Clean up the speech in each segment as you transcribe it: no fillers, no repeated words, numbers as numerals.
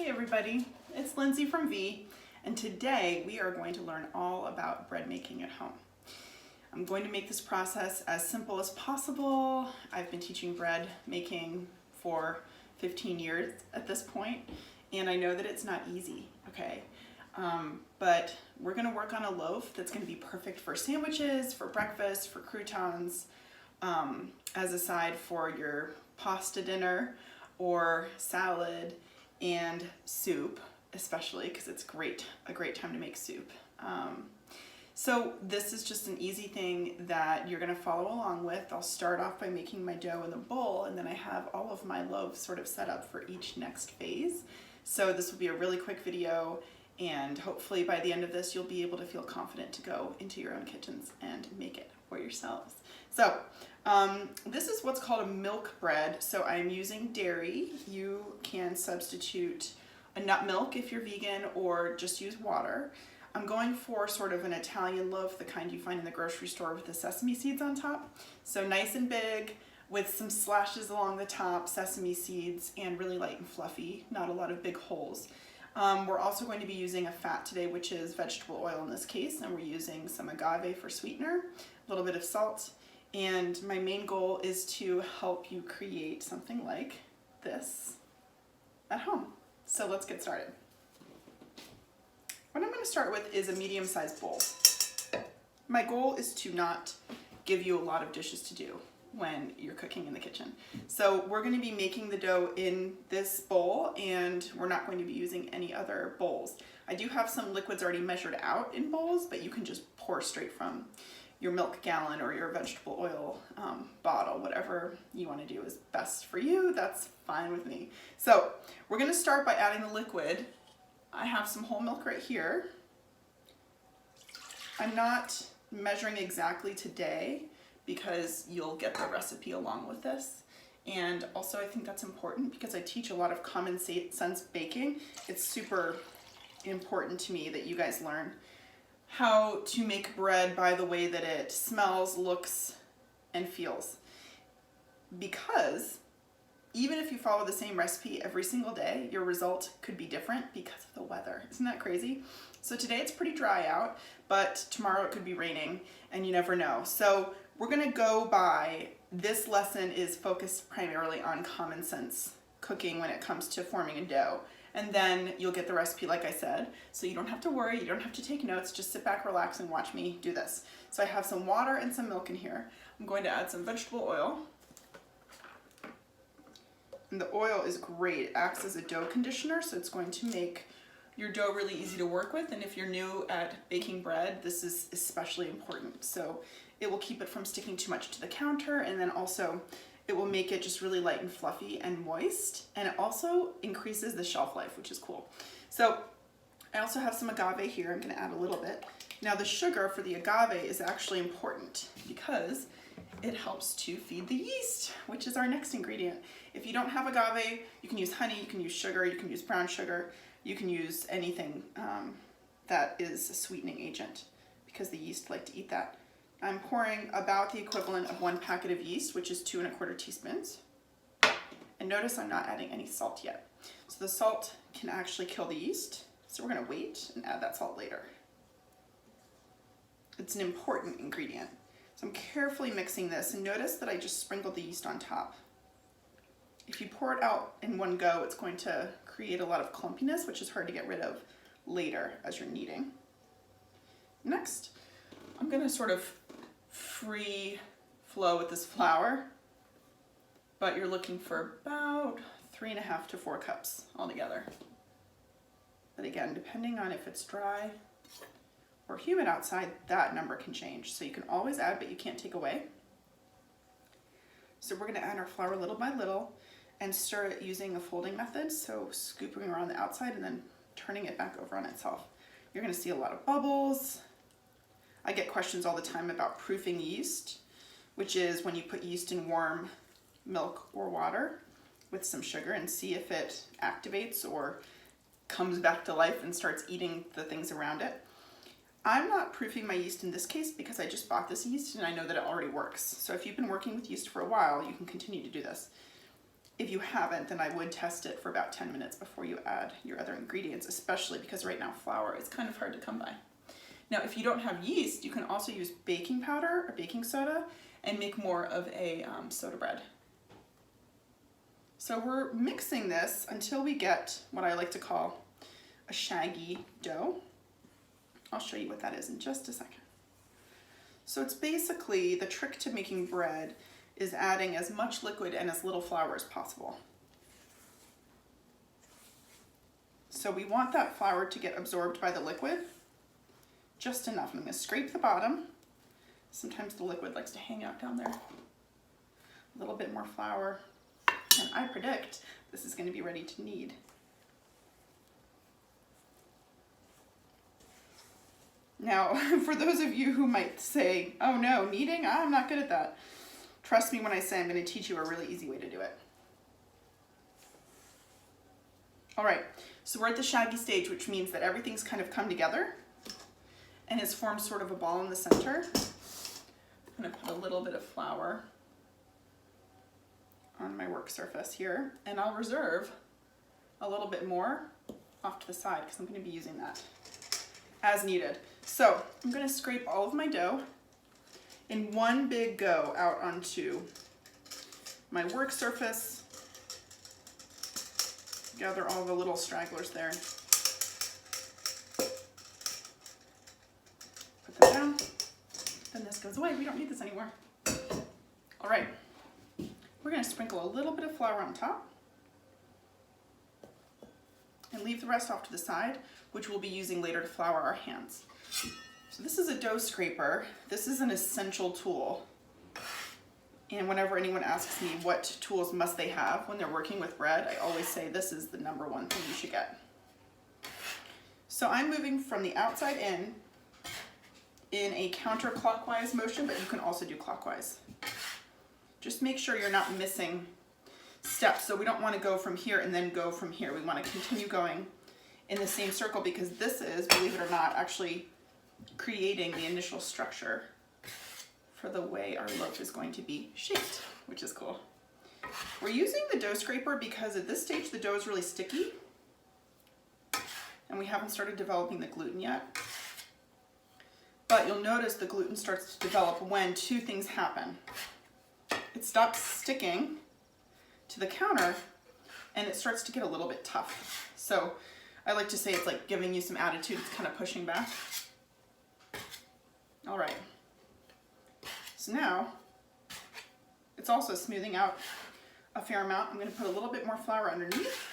Hey everybody, it's Lindsay from V, and today we are going to learn all about bread making at home. I'm going to make this process as simple as possible. I've been teaching bread making for 15 years at this point, and I know that it's not easy, okay? But we're gonna work on a loaf that's gonna be perfect for sandwiches, for breakfast, for croutons, as a side for your pasta dinner or salad, and soup, especially because it's a great time to make soup. So this is just an easy thing that you're going to follow along with. I'll start off by making my dough in the bowl, and then I have all of my loaves sort of set up for each next phase. So this will be a really quick video, and hopefully by the end of this you'll be able to feel confident to go into your own kitchens and make it for yourselves. So this is what's called a milk bread. So I'm using dairy. You can substitute a nut milk if you're vegan, or just use water. I'm going for sort of an Italian loaf, the kind you find in the grocery store with the sesame seeds on top. So nice and big with some slashes along the top, sesame seeds, and really light and fluffy, not a lot of big holes. We're also going to be using a fat today, which is vegetable oil in this case, and we're using some agave for sweetener, a little bit of salt. And my main goal is to help you create something like this at home. So let's get started. What I'm going to start with is a medium-sized bowl. My goal is to not give you a lot of dishes to do when you're cooking in the kitchen. So we're going to be making the dough in this bowl, and we're not going to be using any other bowls. I do have some liquids already measured out in bowls, but you can just pour straight from your milk gallon or your vegetable oil bottle. Whatever you want to do is best for you. That's fine with me. So we're going to start by adding the liquid. I have some whole milk right here. I'm not measuring exactly today because you'll get the recipe along with this. And also I think that's important because I teach a lot of common sense baking. It's super important to me that you guys learn how to make bread by the way that it smells, looks, and feels. Because even if you follow the same recipe every single day, your result could be different because of the weather. Isn't that crazy? So today it's pretty dry out, but tomorrow it could be raining, and you never know. So we're gonna go by, this lesson is focused primarily on common sense cooking when it comes to forming a dough. And then you'll get the recipe like I said, so you don't have to worry, you don't have to take notes, just sit back, relax, and watch me do this. So I have some water and some milk in here. I'm going to add some vegetable oil. And the oil is great, it acts as a dough conditioner, so it's going to make your dough really easy to work with. And if you're new at baking bread, this is especially important. So it will keep it from sticking too much to the counter, and then also it will make it just really light and fluffy and moist, and it also increases the shelf life, which is cool. So I also have some agave here. I'm going to add a little bit. Now the sugar for the agave is actually important because it helps to feed the yeast, which is our next ingredient. If you don't have agave, you can use honey, you can use sugar, you can use brown sugar, you can use anything that is a sweetening agent because the yeast like to eat that. I'm pouring about the equivalent of 1 packet of yeast, which is 2 1/4 teaspoons. And notice I'm not adding any salt yet. So the salt can actually kill the yeast. So we're gonna wait and add that salt later. It's an important ingredient. So I'm carefully mixing this, and notice that I just sprinkled the yeast on top. If you pour it out in one go, it's going to create a lot of clumpiness, which is hard to get rid of later as you're kneading. Next, I'm gonna sort of free flow with this flour, but you're looking for about 3.5 to 4 cups altogether. But again, depending on if it's dry or humid outside, that number can change. So you can always add, but you can't take away. So we're gonna add our flour little by little and stir it using a folding method. So scooping around the outside and then turning it back over on itself. You're gonna see a lot of bubbles. I get questions all the time about proofing yeast, which is when you put yeast in warm milk or water with some sugar and see if it activates or comes back to life and starts eating the things around it. I'm not proofing my yeast in this case because I just bought this yeast and I know that it already works. So if you've been working with yeast for a while, you can continue to do this. If you haven't, then I would test it for about 10 minutes before you add your other ingredients, especially because right now flour is kind of hard to come by. Now, if you don't have yeast, you can also use baking powder or baking soda and make more of a soda bread. So we're mixing this until we get what I like to call a shaggy dough. I'll show you what that is in just a second. So it's basically the trick to making bread is adding as much liquid and as little flour as possible. So we want that flour to get absorbed by the liquid, just enough. I'm going to scrape the bottom. Sometimes the liquid likes to hang out down there. A little bit more flour, and I predict this is going to be ready to knead. Now, for those of you who might say, oh no, kneading, I'm not good at that. Trust me when I say I'm going to teach you a really easy way to do it. All right, so we're at the shaggy stage, which means that everything's kind of come together and has formed sort of a ball in the center. I'm going to put a little bit of flour on my work surface here, and I'll reserve a little bit more off to the side because I'm going to be using that as needed. So I'm going to scrape all of my dough in one big go out onto my work surface. Gather all the little stragglers there. Put them down. Then this goes away. We don't need this anymore. All right. We're going to sprinkle a little bit of flour on top and leave the rest off to the side, which we'll be using later to flour our hands. So this is a dough scraper. This is an essential tool. And whenever anyone asks me what tools must they have when they're working with bread, I always say this is the number one thing you should get. So I'm moving from the outside in a counterclockwise motion, but you can also do clockwise. Just make sure you're not missing steps. So we don't want to go from here and then go from here. We want to continue going in the same circle because this is, believe it or not, actually creating the initial structure for the way our loaf is going to be shaped, which is cool. We're using the dough scraper because at this stage the dough is really sticky and we haven't started developing the gluten yet. But you'll notice the gluten starts to develop when two things happen. It stops sticking to the counter and it starts to get a little bit tough. So I like to say it's like giving you some attitude, it's kind of pushing back. All right, so now it's also smoothing out a fair amount. I'm going to put a little bit more flour underneath,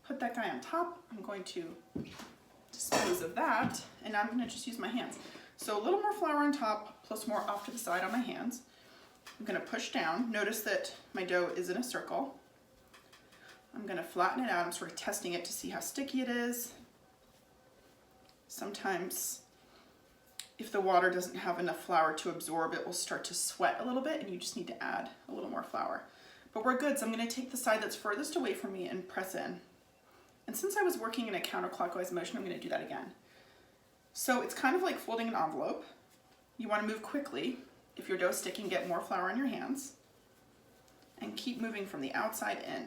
put that guy on top. I'm going to dispose of that, and now I'm going to just use my hands. So a little more flour on top, plus more off to the side on my hands. I'm going to push down. Notice that my dough is in a circle. I'm going to flatten it out. I'm sort of testing it to see how sticky it is. Sometimes if the water doesn't have enough flour to absorb, it will start to sweat a little bit and you just need to add a little more flour. But we're good, so I'm going to take the side that's furthest away from me and press in. And since I was working in a counterclockwise motion, I'm going to do that again. So it's kind of like folding an envelope. You want to move quickly. If your dough's sticking, get more flour on your hands. And keep moving from the outside in.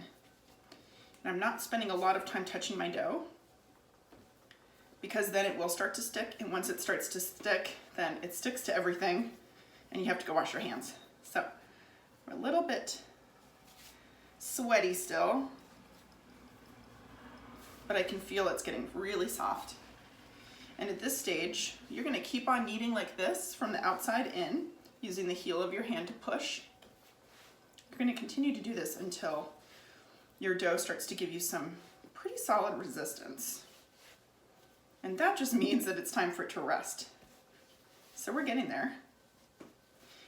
And I'm not spending a lot of time touching my dough, because then it will start to stick, and once it starts to stick, then it sticks to everything, and you have to go wash your hands. So we're a little bit sweaty still, but I can feel it's getting really soft. And at this stage, you're gonna keep on kneading like this from the outside in, using the heel of your hand to push. You're gonna continue to do this until your dough starts to give you some pretty solid resistance. And that just means that it's time for it to rest. So we're getting there.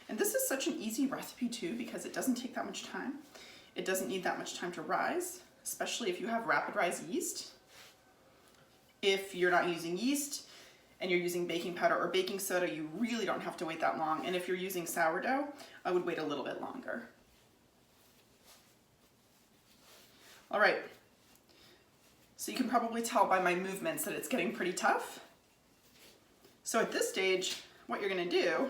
And this is such an easy recipe too, because it doesn't take that much time. It doesn't need that much time to rise, especially if you have rapid rise yeast. If you're not using yeast and you're using baking powder or baking soda, you really don't have to wait that long. And if you're using sourdough, I would wait a little bit longer. All right. So you can probably tell by my movements that it's getting pretty tough. So at this stage, what you're going to do,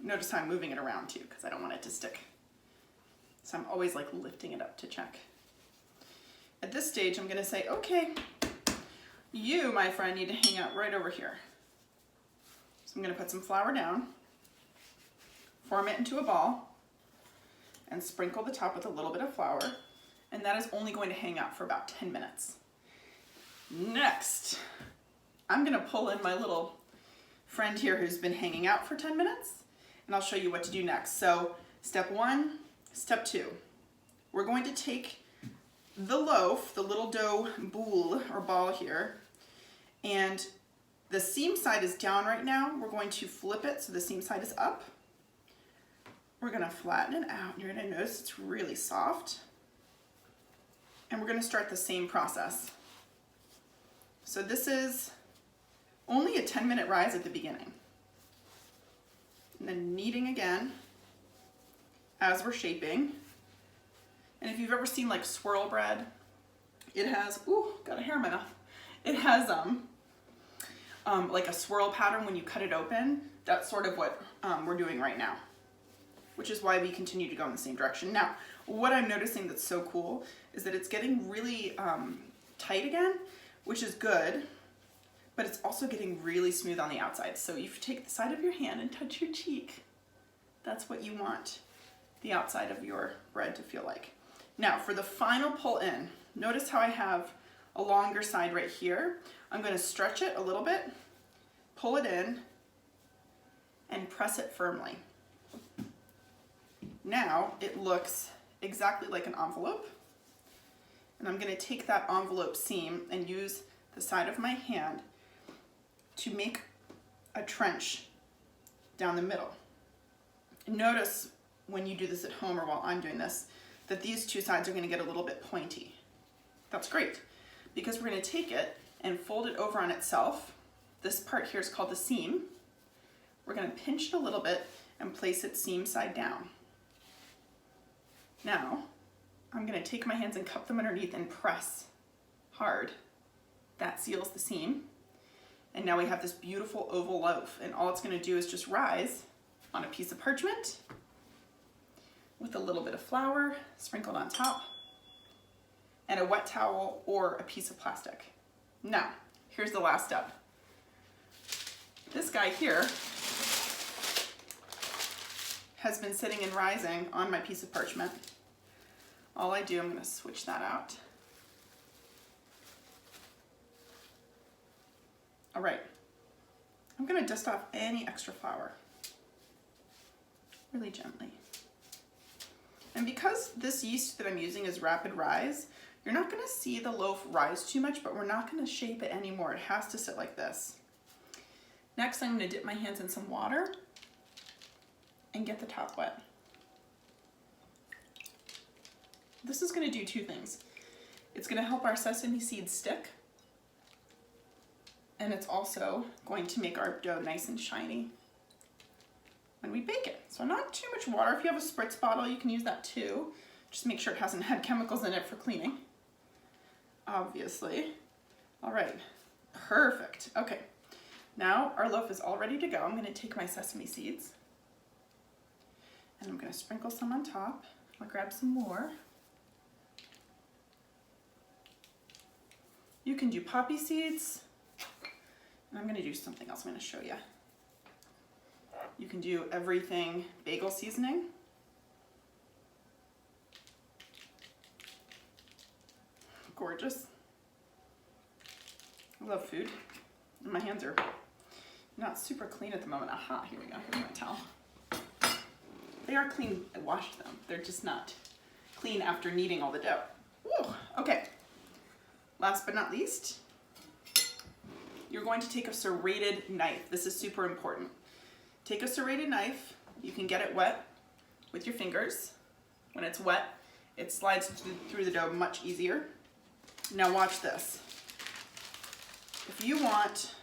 notice how I'm moving it around too, because I don't want it to stick So I'm always like lifting it up to check. At this stage, I'm gonna say, okay, you, my friend, need to hang out right over here. So I'm gonna put some flour down, form it into a ball, and sprinkle the top with a little bit of flour, and that is only going to hang out for about 10 minutes. Next, I'm gonna pull in my little friend here who's been hanging out for 10 minutes, and I'll show you what to do next. So step 1, step 2. We're going to take the loaf, the little dough boule or ball here, and the seam side is down right now. We're going to flip it so the seam side is up. We're gonna flatten it out. You're gonna notice it's really soft. And we're gonna start the same process. So this is only a 10-minute rise at the beginning. And then kneading again as we're shaping. And if you've ever seen like swirl bread, it has, ooh, got a hair in my mouth. It has like a swirl pattern when you cut it open. That's sort of what we're doing right now, which is why we continue to go in the same direction. Now, what I'm noticing that's so cool is that it's getting really tight again, which is good, but it's also getting really smooth on the outside. So if you take the side of your hand and touch your cheek, that's what you want the outside of your bread to feel like. Now, for the final pull in, notice how I have a longer side right here. I'm gonna stretch it a little bit, pull it in, and press it firmly. Now it looks exactly like an envelope. And I'm gonna take that envelope seam and use the side of my hand to make a trench down the middle. Notice when you do this at home or while I'm doing this, that these two sides are gonna get a little bit pointy. That's great, because we're gonna take it and fold it over on itself. This part here is called the seam. We're gonna pinch it a little bit and place it seam side down. Now, I'm gonna take my hands and cup them underneath and press hard. That seals the seam. And now we have this beautiful oval loaf, and all it's gonna do is just rise on a piece of parchment with a little bit of flour sprinkled on top and a wet towel or a piece of plastic. Now, here's the last step. This guy here has been sitting and rising on my piece of parchment. All I do, I'm gonna switch that out. All right, I'm gonna dust off any extra flour, really gently. And because this yeast that I'm using is rapid rise, you're not gonna see the loaf rise too much, but we're not gonna shape it anymore. It has to sit like this. Next, I'm gonna dip my hands in some water and get the top wet. This is gonna do two things. It's gonna help our sesame seeds stick, and it's also going to make our dough nice and shiny when we bake it. So not too much water. If you have a spritz bottle, you can use that too. Just make sure it hasn't had chemicals in it for cleaning, obviously. All right, perfect. Okay, now our loaf is all ready to go. I'm gonna take my sesame seeds and I'm gonna sprinkle some on top. I'll grab some more. You can do poppy seeds. And I'm gonna do something else I'm gonna show you. You can do everything bagel seasoning. Gorgeous. I love food. And my hands are not super clean at the moment. Aha, here we go, here's my towel. They are clean, I washed them. They're just not clean after kneading all the dough. Woo, okay. Last but not least, you're going to take a serrated knife. This is super important. Take a serrated knife. You can get it wet with your fingers. When it's wet, it slides through the dough much easier. Now watch this. If you want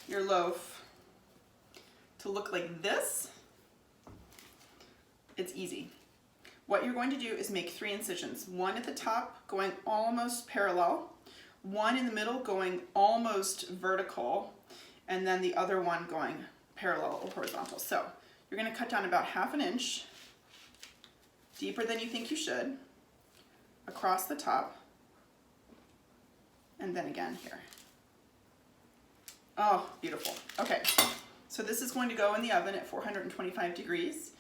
your loaf to look like this, it's easy. What you're going to do is make 3 incisions. One at the top going almost parallel, one in the middle going almost vertical, and then the other one going parallel or horizontal. So you're going to cut down about 1/2 inch deeper than you think you should, across the top, and then again here. Oh, beautiful. Okay, so this is going to go in the oven at 425 degrees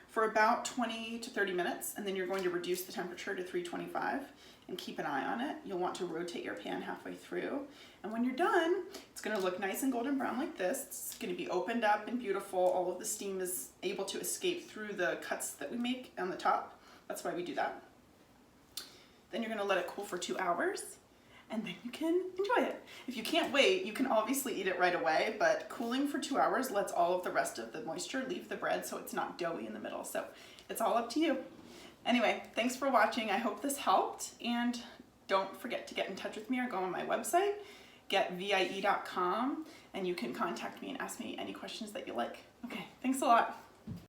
for about 20 to 30 minutes, and then you're going to reduce the temperature to 325 and keep an eye on it. You'll want to rotate your pan halfway through, and when you're done, it's going to look nice and golden brown like this. It's going to be opened up and beautiful. All of the steam is able to escape through the cuts that we make on the top. That's why we do that. Then you're going to let it cool for 2 hours, and then you can enjoy it. If you can't wait, you can obviously eat it right away, but cooling for 2 hours lets all of the rest of the moisture leave the bread so it's not doughy in the middle. So it's all up to you. Anyway, thanks for watching. I hope this helped, and don't forget to get in touch with me or go on my website, getvie.com, and you can contact me and ask me any questions that you like. Okay, thanks a lot.